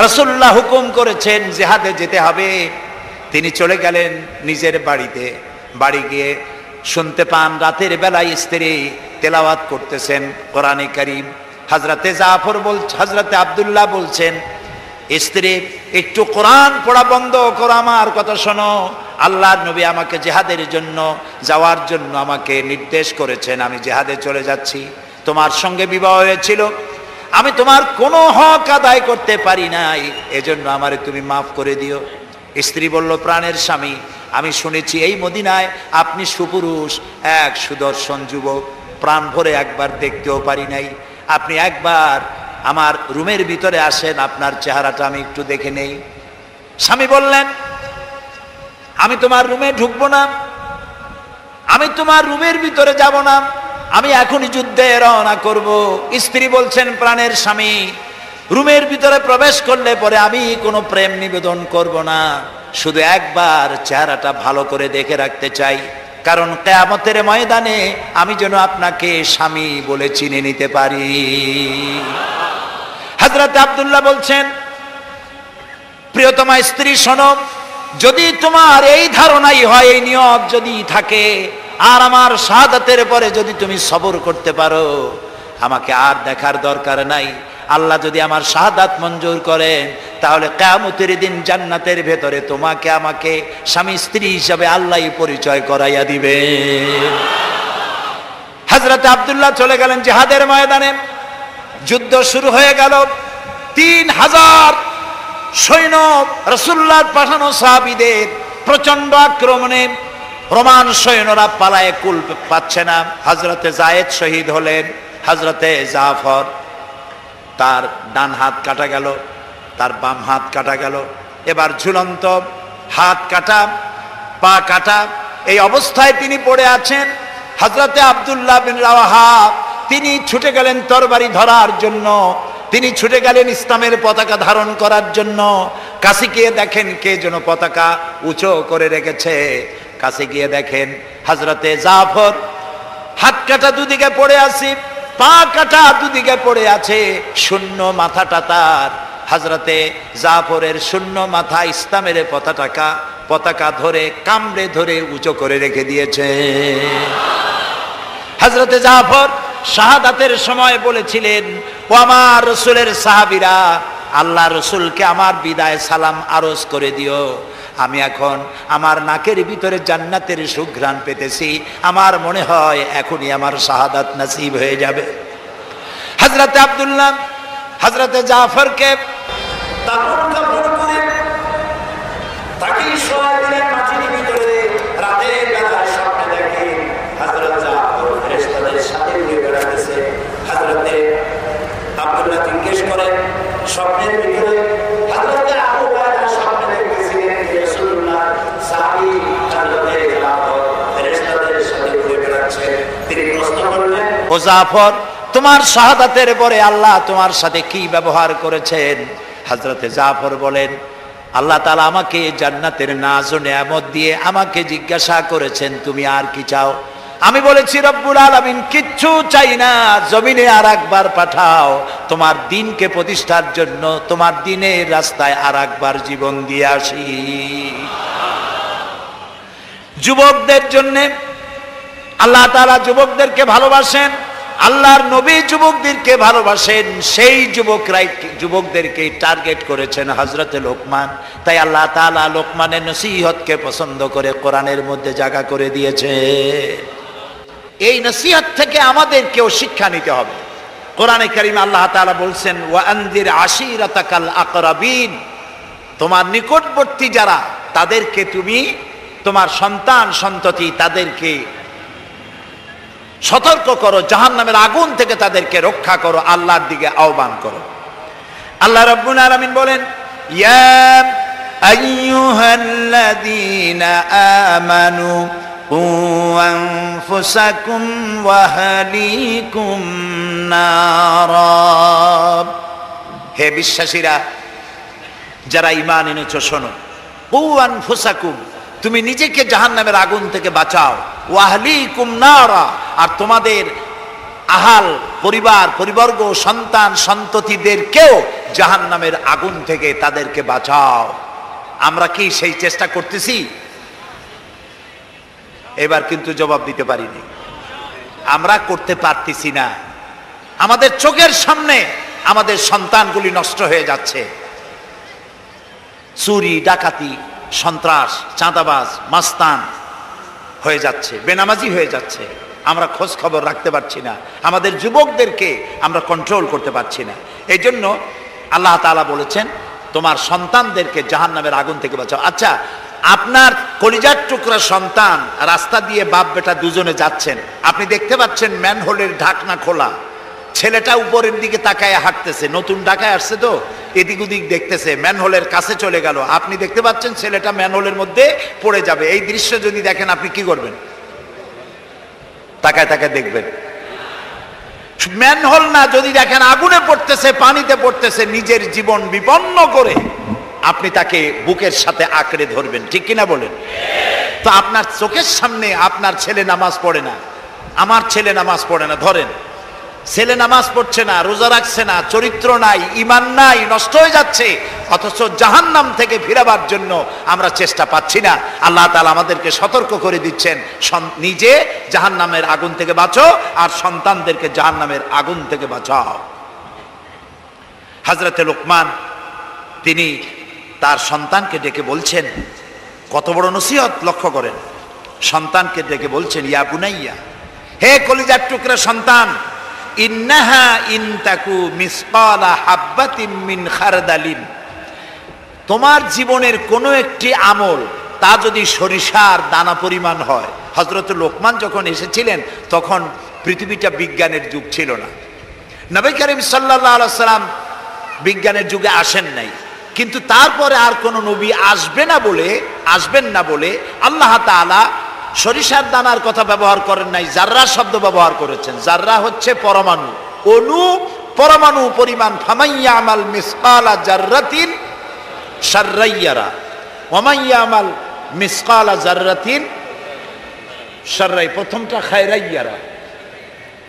রাসূলুল্লাহ হুকুম করেছেন জিহাদে যেতে হবে। তিনি চলে গেলেন নিজের বাড়িতে। বাড়ি গিয়ে শুনতে পান রাতের বেলায় স্ত্রী তেলাওয়াত করতেছেন কোরআনে কারীম। হযরতে আব্দুল্লাহ বলছেন, স্ত্রী একটু কোরআন পড়া বন্ধ করো, আমার কথা শোনো। আল্লাহর নবী আমাকে জিহাদের জন্য যাওয়ার জন্য আমাকে নির্দেশ করেছেন, আমি জিহাদে চলে যাচ্ছি। তোমার সঙ্গে বিবাহ হয়েছিল, আমি তোমার কোনো হক আদায় করতে পারি নাই, এজন্য আমারে তুমি মাফ করে দিও। স্ত্রী বলল, প্রাণের স্বামী, আমি শুনেছি এই মদিনায় আপনি সুপুরুষ, এক সুদর্শন যুবক, প্রাণ ভরে একবার দেখতেও পারি নাই, আপনি একবার আমার রুমের ভিতরে আসেন, আপনার চেহারাটা আমি একটু দেখে নেই। স্বামী বললেন, আমি তোমার রুমে ঢুকবো না, আমি তোমার রুমের ভিতরে যাব না, আমি এখনই যুদ্ধে রওনা করব। স্ত্রী বলছেন, প্রাণের স্বামী, রুমের ভিতরে প্রবেশ করলে পরে আমি কোনো প্রেম নিবেদন করব না, শুধু একবার চেহারাটা ভালো করে দেখে রাখতে চাই। কারণ কিয়ামতের ময়দানে আমি যেন আপনাকে স্বামী বলে চিনে নিতে পারি। হযরত আব্দুল্লাহ বলছেন, প্রিয়তমা স্ত্রী শোনো, যদি তোমার এই ধারণাই হয়, এই নিয়ত যদি থাকে, আর আমার শাহাদাতের পরে যদি তুমি সবর করতে পারো, আমাকে আর দেখার দরকার নাই। আল্লাহ যদি আমার শাহাদাত মঞ্জুর করেন, তাহলে কিয়ামতের দিন জান্নাতের ভেতরে তোমাকে আমাকে স্বামী স্ত্রী হিসাবে আল্লাহই পরিচয় করাইয়া দিবে। হযরত আব্দুল্লাহ চলে গেলেন জিহাদের ময়দানে। যুদ্ধ শুরু হয়ে গেল। 3000 সৈন্য রাসূলুল্লাহর পাঠানো সাহাবীদের প্রচন্ড আক্রমণে রোমান সৈন্যরা পালায়ে কুল পাচ্ছে না। হযরতে যায়েদ শহীদ হলেন। হযরতে জাফর, তার ডান হাত কাটা গেল, তার বাম হাত কাটা গেল, এবার ঝুলন্ত, হাত কাটা, পা কাটা, এই অবস্থায় তিনি পড়ে আছেন। হযরতে আব্দুল্লাহ বিন রাওয়াহা তিনি ছুটে গেলেন তরবারি ধরার জন্য, তিনি ছুটে গেলেন ইসলামের পতাকা ধারণ করার জন্য। কাছে গিয়ে দেখেন কে যেন পতাকা উঁচু করে রেখেছে। কাছে গিয়ে দেখেন হযরতে জাফর হাত কাটা দুদিকে পড়ে আছে, পা কাটা দুদিকে পড়ে আছে, শূন্য মাথাটা তার। হযরতে জাফরের শূন্য মাথা ইসলামের পতাকা ধরে কামড়ে ধরে উঁচু করে রেখে দিয়েছে। হযরতে জাফর শাহাদাতের সময় বলেছিলেন, ও আমার রাসূলের সাহাবীরা, আল্লাহ রাসূলকে আমার বিদায় সালাম আরজ করে দিও। আমি এখন আমার নাকের ভিতরে জান্নাতের সুঘ্রাণ পেতেছি, আমার মনে হয় এখনই আমার শাহাদাত নসিব হয়ে যাবে। হযরতে আব্দুল্লাহ হযরতে জাফরকে দাফন কাফন করে তাকে শোয়া দিলেন মাটির ভিতরে। রাতের বেলা স্বপ্নে দেখে হযরত জাফর ফেরেশতাদের সাথে ঘুরে বেড়াতেছে। হযরতে আব্দুল্লাহ জিজ্ঞেস করেন, স্বপ্নের ভিতরে হযরতে আবু হুরায়রা স্বপ্নে দেখতেছিলেন রাসূলুল্লাহ সাহাবী হযরতে জাফর ফেরেশতাদের সাথে ঘুরে বেড়াচ্ছে। তিনি প্রশ্ন করলেন, ও জাফর, তোমার শাহাদাতের পরে আল্লাহ তোমার সাথে কি ব্যবহার করেছেন? হযরতে জাফর বলেন, আল্লাহ তাআলা আমাকে জান্নাতের নাজ ও নেয়ামত দিয়ে আমাকে জিজ্ঞাসা করেছেন, তুমি আর কি চাও? আমি বলেছি, রব্বুল আলামিন কিচ্ছু চাই না, জমিনে আর একবার পাঠাও, তোমার দ্বীনকে প্রতিষ্ঠার জন্য, তোমার দ্বীনের রাস্তায় আর একবার জীবন দিয়ে আসি। যুবকদের জন্য আল্লাহ তাআলা যুবকদেরকে ভালোবাসেন, আল্লাহর নবী যুবকদেরকে ভালোবাসেন। সেই যুবকদেরকে টার্গেট করেছেন হযরতে লোকমান। তাই আল্লাহ তাআলা লোকমানের নসিহতকে পছন্দ করে কোরআনের মধ্যে জায়গা করে দিয়েছে। এই নসিহত থেকে আমাদেরকেও শিক্ষা নিতে হবে। কোরআনে কারীমে আল্লাহ তাআলা বলছেন, ওয়া আনজির আশিরাতাকাল আকরাবিন, তোমার নিকটবর্তী যারা তাদেরকে তুমি, তোমার সন্তান সন্ততি তাদেরকে সতর্ক করো, জাহান্নামের আগুন থেকে তাদেরকে রক্ষা করো, আল্লাহর দিকে আহ্বান করো। আল্লাহ রাব্বুল আলামিন বলেন, ইয়া আইয়ুহাল্লাযীনা আমানু কু আনফুসাকুম ওয়া আহলিকুম নারা, হে বিশ্বাসীরা যারা ঈমান এনেছো শোনো, কু আনফুসাকুম, তুমি নিজেকে জাহান্নামের আগুন থেকে বাঁচাও, ওয়া আহলিকুম নারা, আর তোমাদের আহাল পরিবর্গ সন্তান সন্ততিদেরকেও জাহান্নামের আগুন থেকে তাদেরকে বাঁচাও। আমরা কি সেই চেষ্টা করতেছি? এবার কিন্তু জবাব দিতে পারিনি, আমরা করতে পারতেছি না। আমাদের চোখের সামনে আমাদের সন্তানগুলি নষ্ট হয়ে যাচ্ছে, চুরি ডাকাতি সন্ত্রাস চাঁদাবাজ মাস্তান হয়ে যাচ্ছে, বেনামাজি হয়ে যাচ্ছে। আমরা খোঁজ খবর রাখতে পারছি না, আমাদের যুবকদেরকে আমরা কন্ট্রোল করতে পারছি না। এই জন্য আল্লাহ তাআলা বলেছেন, তোমার সন্তানদেরকে জাহান্নামের আগুন থেকে বাঁচাও। আচ্ছা, আপনার কলিজার টুকরা সন্তান রাস্তা দিয়ে বাপ বেটা দুজনে যাচ্ছেন, আপনি দেখতে পাচ্ছেন ম্যানহোলের ঢাকনা খোলা, ছেলেটা উপরের দিকে তাকায় হাঁটতেছে, নতুন ঢাকায় আসছে তো এদিক ওদিক দেখতেছে, ম্যানহোলের কাছে চলে গেল, আপনি দেখতে পাচ্ছেন ছেলেটা ম্যানহোলের মধ্যে পড়ে যাবে। এই দৃশ্য যদি দেখেন আপনি কি করবেন? তাকায় তাকায় দেখবেন। ম্যানহোল না, যদি দেখেন আগুনে পড়তেছে, পানিতে পড়তেছে, নিজের জীবন বিপন্ন করে আপনি তাকে বুকের সাথে আঁকড়ে ধরবেন, ঠিক কিনা বলেন? তো আপনার চোখের সামনে আপনার ছেলে নামাজ পড়ে না, আমার ছেলে নামাজ পড়ে না, ধরেন ছেলে নামাজ পড়ছে না, রোজা রাখছে না, চরিত্র নাই, ঈমান নাই, নষ্ট হয়ে যাচ্ছে, অথচ জাহান্নাম থেকে ফিরাবার জন্য আমরা চেষ্টা পাচ্ছি না। আল্লাহ তাআলা আমাদেরকে সতর্ক করে দিচ্ছেন, নিজে জাহান্নামের আগুন থেকে বাঁচো আর সন্তানদেরকে জাহান্নামের আগুন থেকে বাঁচাও। হযরতে লোকমান তিনি তার সন্তানকে ডেকে বলছেন, কত বড় নসিহত লক্ষ্য করেন, সন্তানকে ডেকে বলছেন, ইয়া বুনাইয়া, হে কলিজার টুকরা সন্তান, ইন্নাহা ইনতাকু মিসকালা হাব্বাতিন মিন খারদালিন, তোমার জীবনের কোনো একটি আমল তা যদি সরিষার দানা পরিমাণ হয়। হযরত লোকমান যখন এসেছিলেন তখন পৃথিবীটা বিজ্ঞানের যুগ ছিল না, নবী করিম সাল্লাল্লাহু আলাইহি সাল্লাম বিজ্ঞানের যুগে আসেন নাই, কিন্তু তারপরে আর কোন নবী আসবেন না বলে আল্লাহ তাআলা সরিষার দানার কথা ব্যবহার করেন নাই, জাররা শব্দ ব্যবহার করেছেন। জাররা হচ্ছে পরমাণু, অণু, পরমাণু পরিমাণ। ফামাইয়া আমাল মিসকালা জাররাতিন শাররান ইয়ারা ওয়া মাইয়া আমাল মিসকালা জাররাতিন শাররাই, প্রথমটা খায়রান ইয়ারা।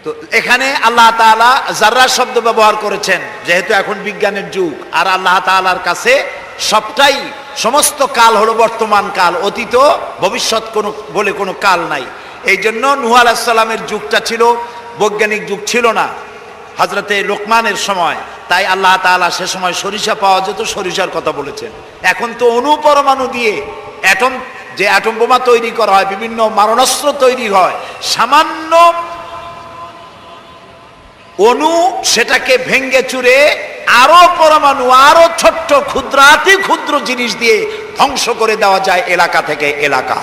তো এখানে আল্লাহ তাআলা জাররা শব্দ ব্যবহার করেছেন, যেহেতু এখন বিজ্ঞানের যুগ, আর আল্লাহ তাআলার কাছে সবটাই, সমস্ত কাল হলো বর্তমান কাল, অতীত ভবিষ্যৎ বলে কোনো কাল নাই। এই জন্য নূহ আলাইহিস সালামের যুগটা ছিল বৈজ্ঞানিক যুগ, ছিল না হযরতে লোকমানের সময়, তাই আল্লাহ তাআলা সে সময় সরিষা পাওয়া যেত, সরিষার কথা বলেছেন। এখন তো অণু পরমাণু দিয়ে যে অ্যাটম বোমা তৈরি করা হয়, বিভিন্ন মারণাস্ত্র তৈরি হয়, সামান্য অণু সেটাকে ভেঙ্গে চুরে আরো পরমাণু, আরো ছোট্ট ক্ষুদ্রাতি ক্ষুদ্র জিনিস দিয়ে ধ্বংস করে দেওয়া যায় এলাকা থেকে এলাকা।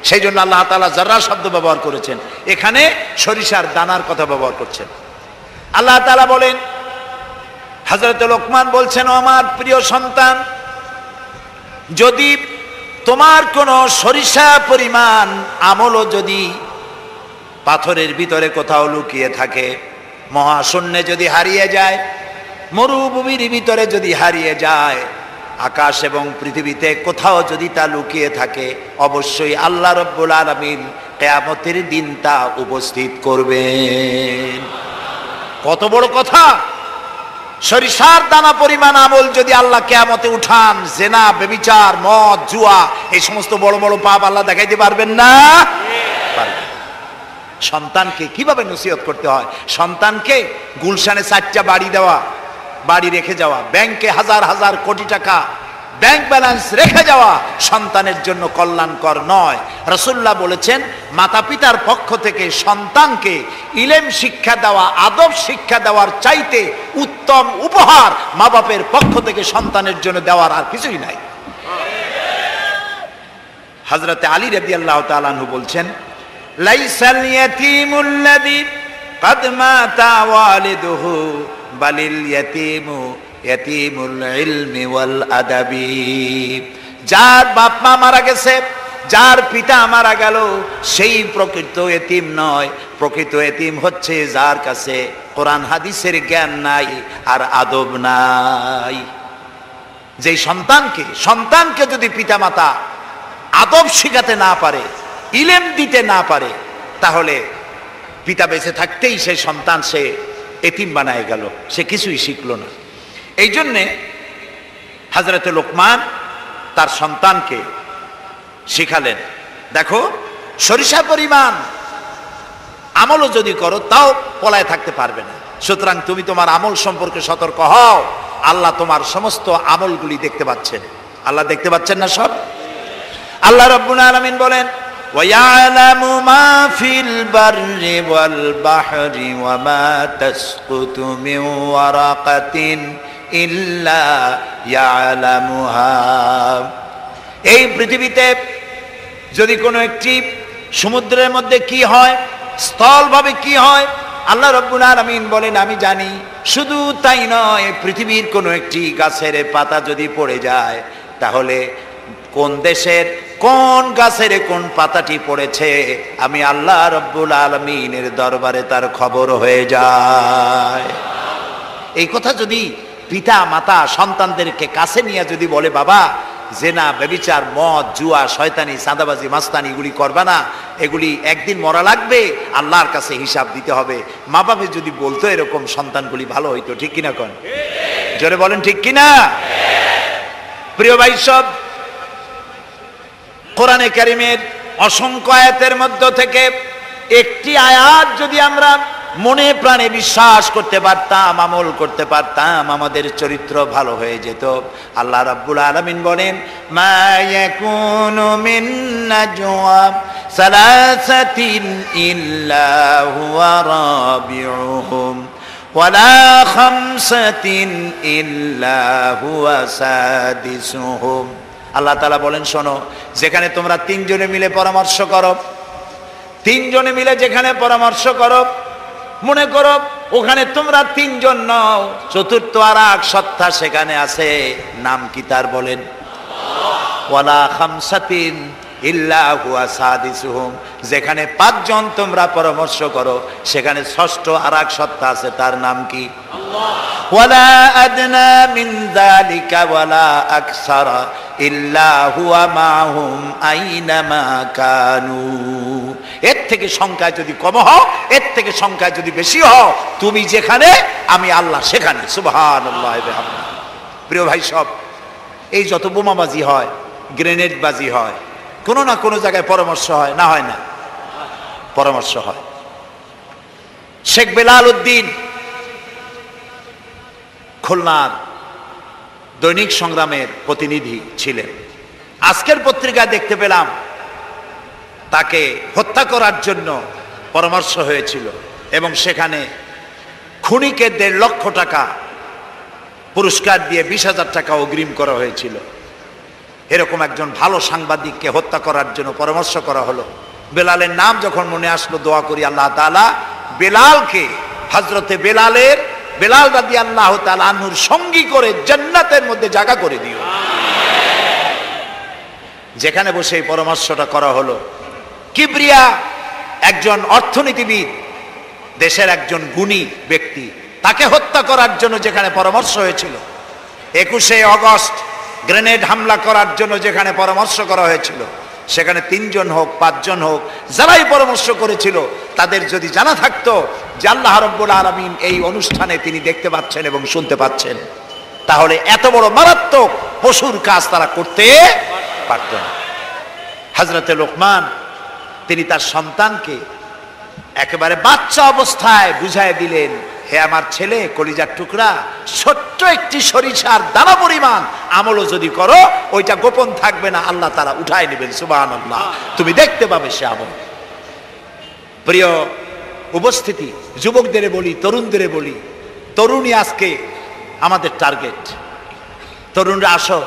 সেই জন্য আল্লাহ তাআলা জাররা শব্দ ব্যবহার করেছেন, এখানে সরিষার দানার কথা ব্যবহার করছেন। আল্লাহ তাআলা বলেন, হযরত লোকমান বলছেন, ও আমার প্রিয় সন্তান, যদি তোমার কোনো সরিষা পরিমাণ আমলও যদি পাথরের ভিতরে কোথাও লুকিয়ে থাকে, মহাশূন্যে যদি হারিয়ে যায়, মরুভূমির ভিতরে যদি হারিয়ে যায়, আকাশ এবং পৃথিবীতে কোথাও যদি তা লুকিয়ে থাকে, অবশ্যই আল্লাহ রাব্বুল আলামিন কিয়ামতের দিন তা উপস্থিত করবেন। কত বড় কথা! সরিষার দানা পরিমাণ আমল যদি আল্লাহ কিয়ামতে উঠান, জেনা, ব্যভিচার, মদ, জুয়া, এই সমস্ত বড় বড় পাপ আল্লাহ দেখাইতে পারবেন না? পারবেন। সন্তানকে কিভাবে নসিহত করতে হয়, সন্তানকে গুলশানে 4টা বাড়ি রেখে যাওয়া, ব্যাংকে হাজার হাজার কোটি টাকা ব্যাংক ব্যালেন্স রেখে যাওয়া সন্তানের জন্য কল্যাণকর নয়। রাসূলুল্লাহ বলেছেন, মাতা পিতার পক্ষ থেকে সন্তানকে ইলম শিক্ষা দেওয়া, আদব শিক্ষা দেওয়ার চাইতে উত্তম উপহার মা বাপের পক্ষ থেকে সন্তানের জন্য দেওয়ার আর কিছুই নাই। হযরতে আলী রাদিয়াল্লাহু তাআলা আনহু বলছেন, লাইসাল ইয়াতীমুল্লাযী কাদ মাতা ওয়ালিদুহু বালিল ইয়াতীমু ইয়াতীমুল ইলমি ওয়াল আদাবি, যার বাপ মা মারা গেছে, যার পিতা মারা গেল, সেই প্রকৃত এতিম নয়। প্রকৃত এতিম হচ্ছে যার কাছে কোরআন হাদিসের জ্ঞান নাই আর আদব নাই। যে সন্তানকে যদি পিতামাতা আদব শিখাতে না পারে, ইলম দিতে না পারে, তাহলে পিতা বেঁচে থাকতেই সেই সন্তান সে এতিম বানায় গেল, সে কিছুই শিখলো না। এই জন্যে হযরতে লোকমান তার সন্তানকে শিখালেন, দেখো সরিষা পরিমাণ আমলও যদি করো তাও পলায় থাকতে পারবে না, সুতরাং তুমি তোমার আমল সম্পর্কে সতর্ক হও। আল্লাহ তোমার সমস্ত আমলগুলি দেখতে পাচ্ছেন। আল্লাহ দেখতে পাচ্ছেন না সব? আল্লাহ রাব্বুল আলামিন বলেন, وَيَعْلَمُ مَا فِي الْبَرِّ وَالْبَحْرِ وَمَا تَسْقُطُ مِنْ وَرَقَةٍ إِلَّا يَعْلَمُهَا। এই পৃথিবীতে যদি কোনো একটি সমুদ্রের মধ্যে কি হয়, স্থলভাবে কি হয়, আল্লাহ রাব্বুল আলামিন বলেন আমি জানি। শুধু তাই নয়, পৃথিবীর কোনো একটি গাছের পাতা যদি পড়ে যায়, তাহলে কোন দেশের কোন গাছের কোন পাতাটি পড়েছে আমি আল্লাহ রাব্বুল আলামিনের দরবারে তার খবর হয়ে যায়। এই কথা যদি পিতা মাতা সন্তানদেরকে কাছে নিয়ে যদি বলে, বাবা জেনা, ব্যভিচার, মদ, জুয়া, শয়তানি, চাঁদাবাজি, মাস্তানি এগুলি করবা না। এগুলি একদিন মরা লাগবে, আল্লাহর কাছে হিসাব দিতে হবে। মা বাবা যদি বলতো এরকম, সন্তানগুলি ভালো হইতো। ঠিক কিনা কোন? জোরে বলেন ঠিক কিনা? প্রিয় ভাই সব, কোরআনে কারীমের অসংখ্য আয়াতের মধ্য থেকে একটি আয়াত যদি আমরা মনে প্রাণে বিশ্বাস করতে পারতাম, আমল করতে পারতাম, আমাদের চরিত্র ভালো হয়ে যেত। আল্লাহ রাব্বুল আলামিন বলেন, মা ইয়াকুনু মিন নাজওয়া সালাসাতিন ইল্লা হুয়া রাবিউহুম ওয়ালা খামসাতিন ইল্লা হুয়া সাদিসুহুম। আল্লাহ তাআলা বলেন, শোনো, যেখানে তোমরা তিনজনে মিলে পরামর্শ করো, তিনজনে মিলে যেখানে পরামর্শ করো, মনে করো ওখানে তোমরা তিনজন নও, চতুর্থ আর এক সত্তা সেখানে আছে, নাম কি তার? বলেন, ওয়ালা খামসাতিন ইল্লা হুয়া সাদিসুহুম। যেখানে পাঁচজন তোমরা পরামর্শ করো, সেখানে ষষ্ঠ আর এক সত্তা আছে, তার নাম কি? ওয়ালা আদনা মিন যালিকা ওয়ালা আকসারা ইল্লা হুয়া মাহুম আইনামা কানু। এর থেকে সংখ্যায় যদি কম হও, এর থেকে সংখ্যায় যদি বেশি হও, তুমি যেখানে, আমি আল্লাহ সেখানে। সুবহানাল্লাহ। প্রিয় ভাই সব, এই যত বোমাবাজি হয়, গ্রেনেড বাজি হয়, কোনো না কোনো জায়গায় পরামর্শ হয় না? হয় না? পরামর্শ হয়। শেখ বেলাল উদ্দিন খুলনার দৈনিক সংগ্রামের প্রতিনিধি ছিলেন। আজকের পত্রিকায় দেখতে পেলাম তাকে হত্যা করার জন্য পরামর্শ হয়েছিল এবং সেখানে খুনিকে 1.5 লক্ষ টাকা পুরস্কার দিয়ে 20,000 টাকা অগ্রিম করা হয়েছিল। এরকম একজন ভালো সাংবাদিককে হত্যা করার জন্য পরামর্শ করা হলো। বেলালের নাম যখন মনে আসলো, দোয়া করি আল্লাহ তাআলা বেলালকে, হযরতে বেলাল রাদিয়াল্লাহু তাআলা আনহুর সঙ্গী করে জান্নাতের মধ্যে জায়গা করে দিও। যেখানে বসে এই পরামর্শটা করা হলো, কিবরিয়া একজন অর্থনীতিবিদ, দেশের একজন গুণী ব্যক্তি, তাকে হত্যা করার জন্য যেখানে পরামর্শ হয়েছিল, 21শে আগস্ট গ্রেনেড হামলা করার জন্য যেখানে পরামর্শ করা হয়েছিল, সেখানে 3 জন হোক 5 জন হোক, যারাই পরামর্শ করেছিল, তাদের যদি জানা থাকতো যে আল্লাহ রাব্বুল আলামিন এই অনুষ্ঠানে তিনি দেখতে পাচ্ছেন এবং শুনতে পাচ্ছেন, তাহলে এত বড় মারাত্মক পশুর কাজ তারা করতে পারত না। হযরতে লোকমান তিনি তার সন্তানকে একেবারে বাচ্চা অবস্থায় বুঝায় দিলেন, হে আমার ছেলে, কলিজার টুকরা, ছোট্ট একটি সরিষার দানা পরিমাণ আমলও যদি করো, ওইটা গোপন থাকবে না, আল্লাহ তাআলা উঠায় নেবেন। সুবহানাল্লাহ। তুমি দেখতে পাবে সে আমল। প্রিয় উপস্থিতি, যুবকদের বলি, তরুণদের বলি, তরুণী আজকে আমাদের টার্গেট। তরুণরা আসো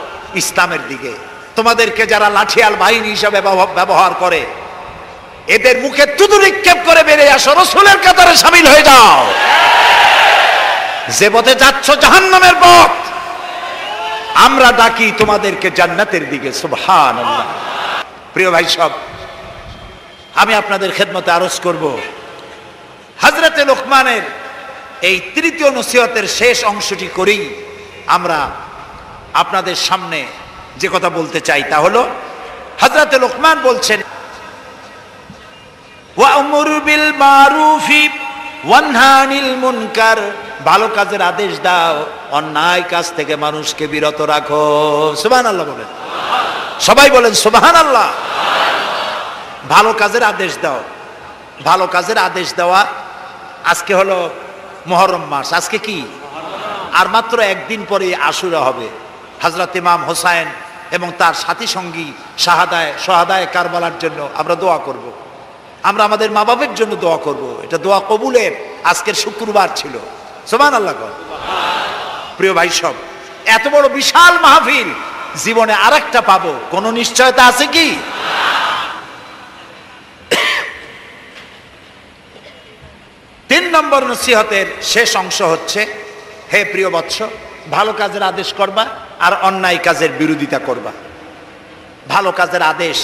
ইসলামের দিকে। তোমাদেরকে যারা লাঠিয়াল বাহিনী হিসাবে ব্যবহার করে, এদের মুখে তুতু নিক্ষেপ করে বেরিয়ে আসো, রাসূলের কাতারে শামিল হয়ে যাও। যে পথে যাচ্ছ জাহান্নামের পথ, আমরা ডাকি তোমাদেরকে জান্নাতের দিকে। সুবহানাল্লাহ। প্রিয় ভাই সব, আমি আপনাদের খেদমতে আরজ করব, হযরতে লোকমানের এই তৃতীয় নসিহতের শেষ অংশটি করেই আমরা আপনাদের সামনে যে কথা বলতে চাই তা হলো, হযরতে লোকমান বলছেন, ওয়া'মুর বিল মারুফি ওয়ানহা আনিল মুনকার। ভালো কাজের আদেশ দাও, অন্যায় কাজ থেকে মানুষকে বিরত রাখো। সুবহানাল্লাহ বলেন, সবাই বলেন সুবহানাল্লাহ। ভালো কাজের আদেশ দাও। ভালো কাজের আদেশ দেওয়া। আজকে হলো মুহররম মাস, আজকে কি? আর মাত্র একদিন পরে আশুরা হবে। হযরত ইমাম হোসাইন এবং তার সাথী সঙ্গী শাহাদায়ে কারবালার জন্য আমরা দোয়া করব। আমরা আমাদের মা বাবার জন্য দোয়া করব। এটা দোয়া কবুলের আজকের শুক্রবার ছিল। সুবহানাল্লাহ। প্রিয় ভাই সব, এত বড় বিশাল মাহফিল জীবনে আরেকটা পাবো, কোনো নিশ্চয়তা আছে কি? 3 নম্বর নসিহতের শেষ অংশ হচ্ছে, হে প্রিয় বৎস, ভালো কাজের আদেশ করবা আর অন্যায় কাজের বিরোধিতা করবা। ভালো কাজের আদেশ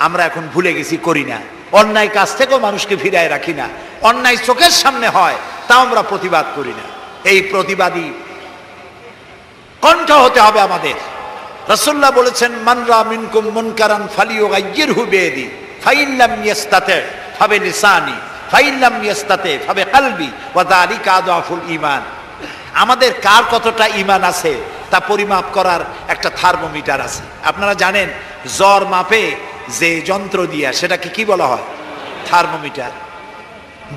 আমরা এখন ভুলে গেছি, করি না। অন্যায় কাজ থেকেও মানুষকে ফিরায় রাখি না। অন্যায় চোখের সামনে হয়, তাও আমরা প্রতিবাদ করি না। এই প্রতিবাদী কণ্ঠ হতে হবে আমাদের। রাসূলুল্লাহ বলেছেন, মান রা মিনকুম মুনকারান ফালিয়ুগাইয়িরহু বিয়াদি ফাইন লাম ইয়াস্তাতি ফাবিলিসানি ফাইন লাম ইয়াস্তাতি ফাবিকলবি ওয়া যালিকা আযআফুল ঈমান। আমাদের কার কতটা ঈমান আছে তা পরিমাপ করার একটা থার্মোমিটার আছে। আপনারা জানেন জ্বর মাপে যে যন্ত্র দিয়া সেটাকে কি বলা হয়? থার্মোমিটার।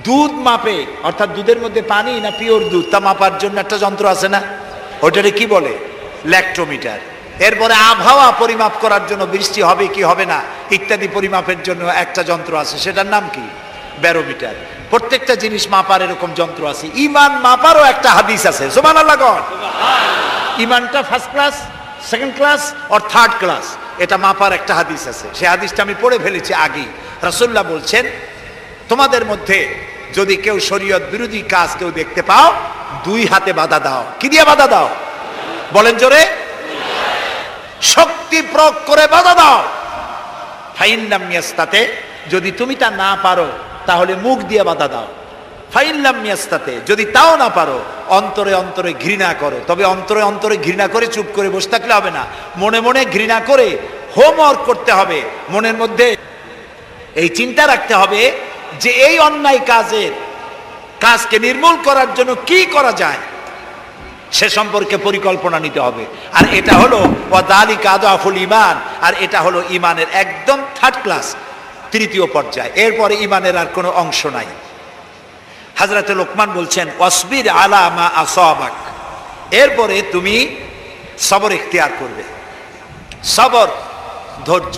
দুধ মাপে, অর্থাৎ দুধের মধ্যে পানি না পিওর দুধ তা মাপার জন্য একটা যন্ত্র আছে না, ওটারে কি বলে? ল্যাক্টোমিটার। এরপরে আবহাওয়া পরিমাপ করার জন্য, বৃষ্টি হবে কি হবে না ইত্যাদি পরিমাপের জন্য একটা যন্ত্র আছে, সেটার নাম কি? ব্যারোমিটার। প্রত্যেকটা জিনিস মাপার এরকম যন্ত্র আছে। ঈমান মাপারও একটা হাদিস আছে। সুবহানাল্লাহ। ঈমানটা ফার্স্ট ক্লাস, সেকেন্ড ক্লাস আর থার্ড ক্লাস, এটা মাপার একটা হাদিস আছে। সেই হাদিসটা আমি পড়ে ফেলেছি আগেই। রাসূলুল্লাহ বলছেন, তোমাদের মধ্যে যদি কেউ শরীয়ত বিরোধী কাজ কেউ দেখতে পাও, দুই হাতে বাধা দাও। কি দিয়ে বাধা দাও? বলেন জোরে। শক্তি প্রয়োগ করে বাধা দাও। ফাইন লাম ইয়াস্তাতি, যদি তুমি তা না পারো তাহলে মুখ দিয়ে বাধা দাও। ফাইন লাম ইয়াস্তাতি, যদি তাও না পারো অন্তরে অন্তরে ঘৃণা করো। তবে অন্তরে অন্তরে ঘৃণা করে চুপ করে বসে থাকলে হবে না, মনে মনে ঘৃণা করে হোমওয়ার্ক করতে হবে। মনের মধ্যে এই চিন্তা রাখতে হবে যে এই অন্যায় কাজকে নির্মূল করার জন্য কি করা যায়, সে সম্পর্কে পরিকল্পনা নিতে হবে। আর এটা হলো ওয়াযালিকা আযআফুল ঈমান, আর এটা হলো ঈমানের একদম থার্ড ক্লাস, তৃতীয় পর্যায়। এরপরে ঈমানের আর কোনো অংশ নাই। হযরত লোকমান বলছেন, ওয়াসবির আলা মা আসাবাক, এরপরে তুমি সবর ইখতিয়ার করবে। সবর, ধৈর্য।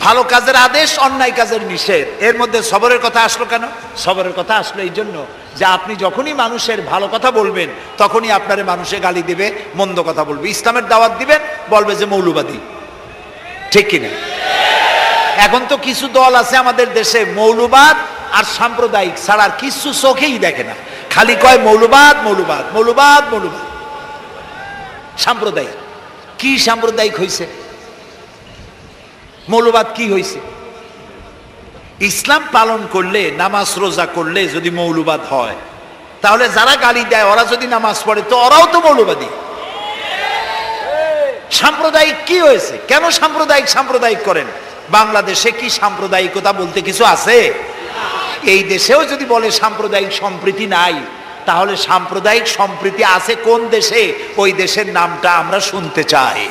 ভালো কাজের আদেশ, অন্যায় কাজের নিষেধ, এর মধ্যে সবরের কথা আসলো কেন? সবরের কথা আসলো এই জন্য যে আপনি যখনই মানুষের ভালো কথা বলবেন তখনই আপনারে মানুষে গালি দিবে, মন্দ কথা বলবে। ইসলামের দাওয়াত দিবেন, বলবে যে মৌলবাদী। ঠিক কিনা? এখন তো কিছু দল আছে আমাদের দেশে, মৌলবাদ আর সাম্প্রদায়িক ছাড়া আর কিছু চোখেই দেখে না, খালি কয় মৌলবাদ মৌলবাদ মৌলবাদ মৌলবাদ। সাম্প্রদায়িক কি? সাম্প্রদায়িক হইছে? মৌলবাদ কি হইছে? ইসলাম পালন করলে, নামাজ রোজা করলে যদি মৌলবাদ হয়, তাহলে যারা গালি দেয় ওরা যদি নামাজ পড়ে তো ওরাও তো মৌলবাদী। সাম্প্রদায়িক কি হয়েছে? কেন সাম্প্রদায়িক করেন? বাংলাদেশে কি সাম্প্রদায়িকতা বলতে কিছু আছে? এই দেশেও যদি বলে সাম্প্রদায়িক সম্প্রীতি নাই, তাহলে সাম্প্রদায়িক সম্প্রীতি আছে কোন দেশে? ওই দেশের নামটা আমরা শুনতে চাই।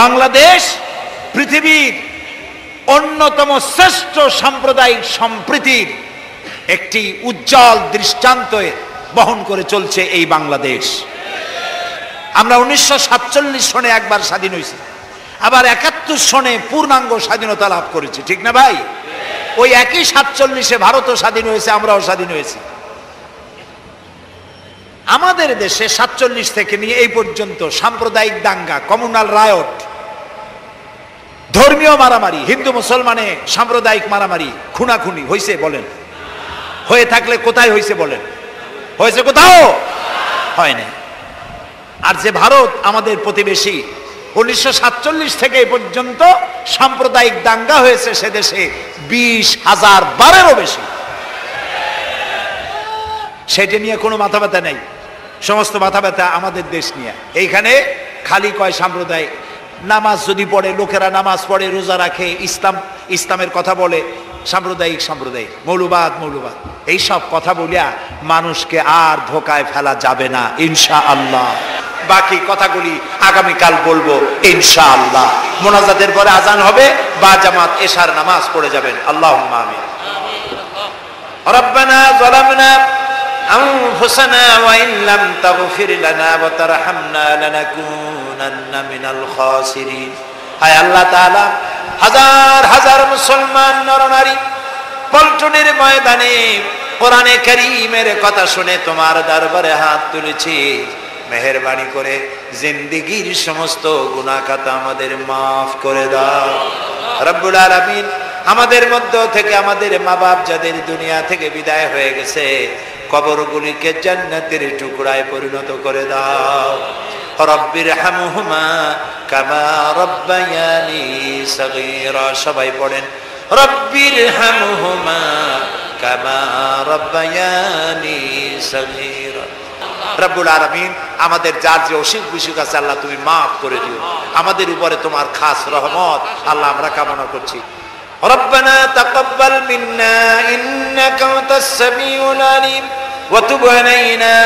বাংলাদেশ পৃথিবীর অন্যতম শ্রেষ্ঠ সাম্প্রদায়িক সম্প্রীতির একটি উজ্জ্বল দৃষ্টান্ত বহন করে চলছে এই বাংলাদেশ। আমরা 1947 সনে একবার স্বাধীন হয়েছি, আবার 71 সনে পূর্ণাঙ্গ স্বাধীনতা লাভ করেছি। ঠিক না ভাই? ওই একই 47-এ ভারতও স্বাধীন হয়েছে, আমরাও স্বাধীন হয়েছি। আমাদের দেশে 47 থেকে নিয়ে এই পর্যন্ত সাম্প্রদায়িক দাঙ্গা, কমিউনাল রায়ট, ধর্মীয় মারামারি, হিন্দু মুসলমানে সাম্প্রদায়িক মারামারি, খুনাখুনি হয়েছে বলেন? হয়ে থাকলে কোথায় হয়েছে বলেন? হয়েছে কোথাও? হয় না। আর যে ভারত আমাদের প্রতিবেশী, 1947 থেকে এই পর্যন্ত সাম্প্রদায়িক দাঙ্গা হয়েছে সে দেশে 20,000 বারেরও বেশি। সেটা নিয়ে কোনো মাথা ব্যথা নেই, সমস্ত মাথা ব্যথা আমাদের দেশ নিয়ে। এইখানে খালি কয় সাম্প্রদায়িক। নামাজ যদি পড়ে, লোকেরা নামাজ পড়ে, রোজা রাখে, ইসলামের কথা বলে, সাম্প্রদায়িক মৌলবাদ এইসব কথা বলিয়া মানুষকে আর ধোকায় ফেলা যাবে না ইনশাআল্লাহ। বাকি কথাগুলি আগামীকাল বলবো ইনশাআল্লাহ। মোনাজাতের পরে আজান হবে, বা জামাত এশার নামাজ পড়ে যাবেন। আল্লাহুম্মা আমিন। রব্বানা যালামনা আনফুসানা ওয়া ইন লাম তাগফির লানা ওয়া তারহামনা লানাকুনান্না মিনাল খাসিরিন। হায় আল্লাহ তাআলা, হাজার হাজার মুসলমান নরনারী পল্টনের ময়দানে কোরআনে কারীমের কথা শুনে তোমার দরবারে হাত তুলেছি। মেহেরবানি করে জিন্দেগীর সমস্ত গুনাহ খাতা আমাদের মাফ করে দাও রব্বুল আলামিন। আমাদের মধ্য থেকে আমাদের মা বাপ যাদের দুনিয়া থেকে বিদায় হয়ে গেছে, কবরগুলিকে জান্নাতের টুকরায় পরিণত করে দাও। রব্বির হামহুমা কামা রব্বায়ানি সগীরা। সবাই পড়েন, রব্বির হামহুমা কামা রব্বায়ানি সগীরা। রব্বুল আলামিন আমাদের যার যে অসুখ বিসুখ আছে আল্লাহ তুমি মাফ করে দিও, আমাদের উপরে তোমার খাস রহমত আল্লাহ আমরা কামনা করছি। ربنا تقبل منا إنك أنت السميع العليم وتب علينا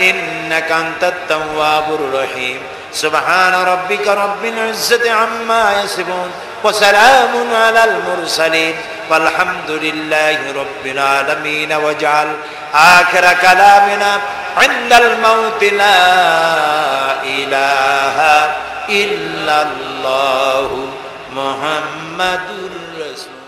إنك أنت التواب الرحيم سبحان ربك رب العزة عما يصفون وسلام على المرسلين والحمد لله رب العالمين واجعل آخر كلامنا عند الموت لا إله إلا الله محمد رسول